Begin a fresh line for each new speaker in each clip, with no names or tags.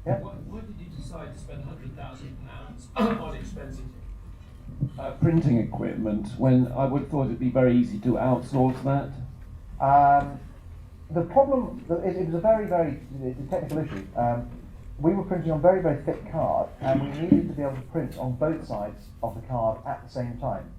Yeah.
Why did you decide to spend £100,000 on expensive
printing equipment when I would have thought it'd be very easy to outsource that?
The problem, it was a very, very technical issue. We were printing on very, very thick card, and we needed to be able to print on both sides of the card at the same time.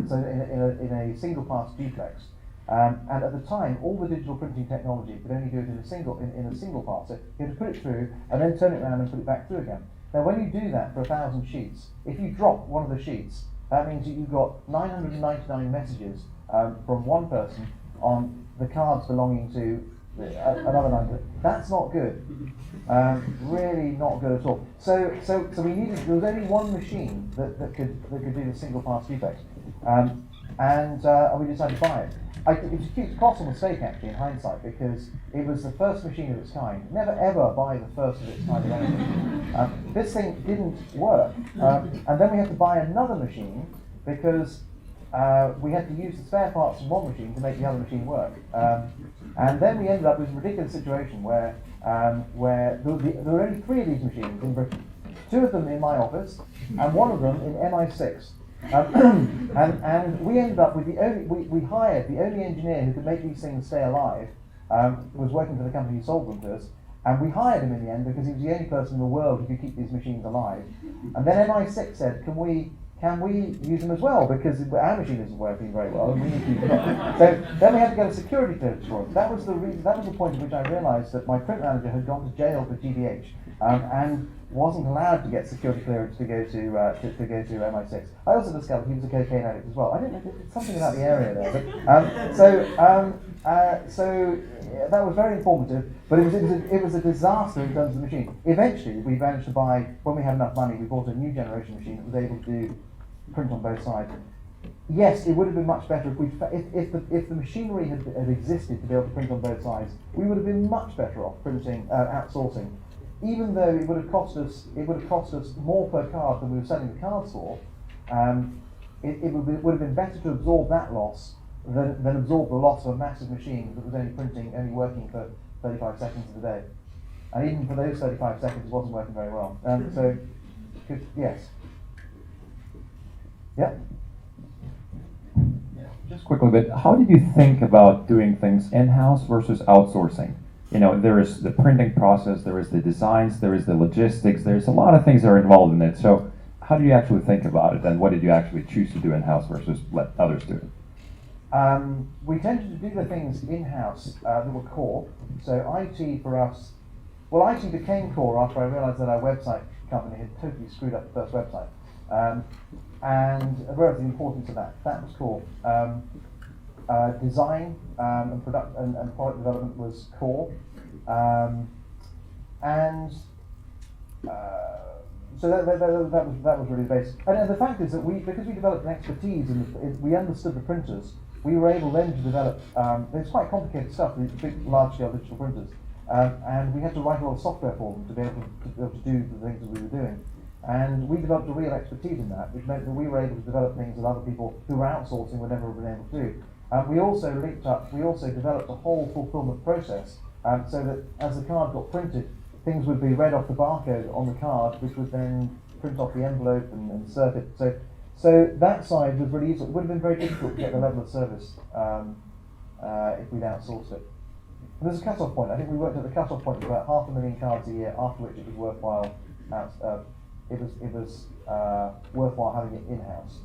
So in a single pass duplex. And at the time, all the digital printing technology could only do it in a single pass. So you had to put it through and then turn it around and put it back through again. Now, when you do that for 1,000 sheets, if you drop one of the sheets, that means that you've got 999 messages from one person on the cards belonging to another 900. That's not good. Really not good at all. So we needed. There was only one machine that could do the single pass duplex, and we decided to buy it. It was a huge colossal mistake, actually, in hindsight, because it was the first machine of its kind. Never ever buy the first of its kind of anything. This thing didn't work, and then we had to buy another machine because we had to use the spare parts from one machine to make the other machine work. And then we ended up with a ridiculous situation where there were only 3 of these machines in Britain. 2 of them in my office, and 1 of them in MI6. And we ended up with we hired the only engineer who could make these things stay alive, was working for the company who sold them to us, and we hired him in the end because he was the only person in the world who could keep these machines alive. And then MI6 said, can we use them as well, because our machine isn't working very well and we need to use them. So then we had to get a security clearance for it. That was the point at which I realised that my print manager had gone to jail for GBH and wasn't allowed to get security clearance to go to MI6. I also discovered he was a cocaine addict as well. I didn't know, it's something about the area there. But, so that was very informative, but it was a disaster in terms of the machine. Eventually, we managed to buy, when we had enough money, we bought a new generation machine that was able to print on both sides. Yes, it would have been much better if the machinery had existed to be able to print on both sides. We would have been much better off printing outsourcing. Even though it would have cost us more per card than we were selling the cards for, it would have been better to absorb that loss than absorb the loss of a massive machine that was only working for 35 seconds of the day. And even for those 35 seconds, it wasn't working very well. Yes. Yeah.
Just quickly, but how did you think about doing things in-house versus outsourcing? You know, there is the printing process, there is the designs, there is the logistics, there's a lot of things that are involved in it. So how do you actually think about it, and what did you actually choose to do in-house versus let others do it?
We tended to do the things in-house that were core. So IT for us, well, IT became core after I realised that our website company had totally screwed up the first website. And I realised the importance of that. That was core. Design and product and product development was core, so that was really the base. And the fact is that because we developed an expertise and we understood the printers, we were able then to develop. It's quite complicated stuff. These big, large-scale digital printers, and we had to write a lot of software for them to be able to do the things that we were doing. And we developed a real expertise in that, which meant that we were able to develop things that other people who were outsourcing would never have been able to do. We also developed a whole fulfillment process, so that as the card got printed, things would be read off the barcode on the card, which would then print off the envelope and insert it. So that side was really easy. It would have been very difficult to get the level of service if we'd outsourced it. And there's a cut-off point. I think we worked at the cut-off point of about 500,000 cards a year, after which it was worthwhile. It was worthwhile having it in-house.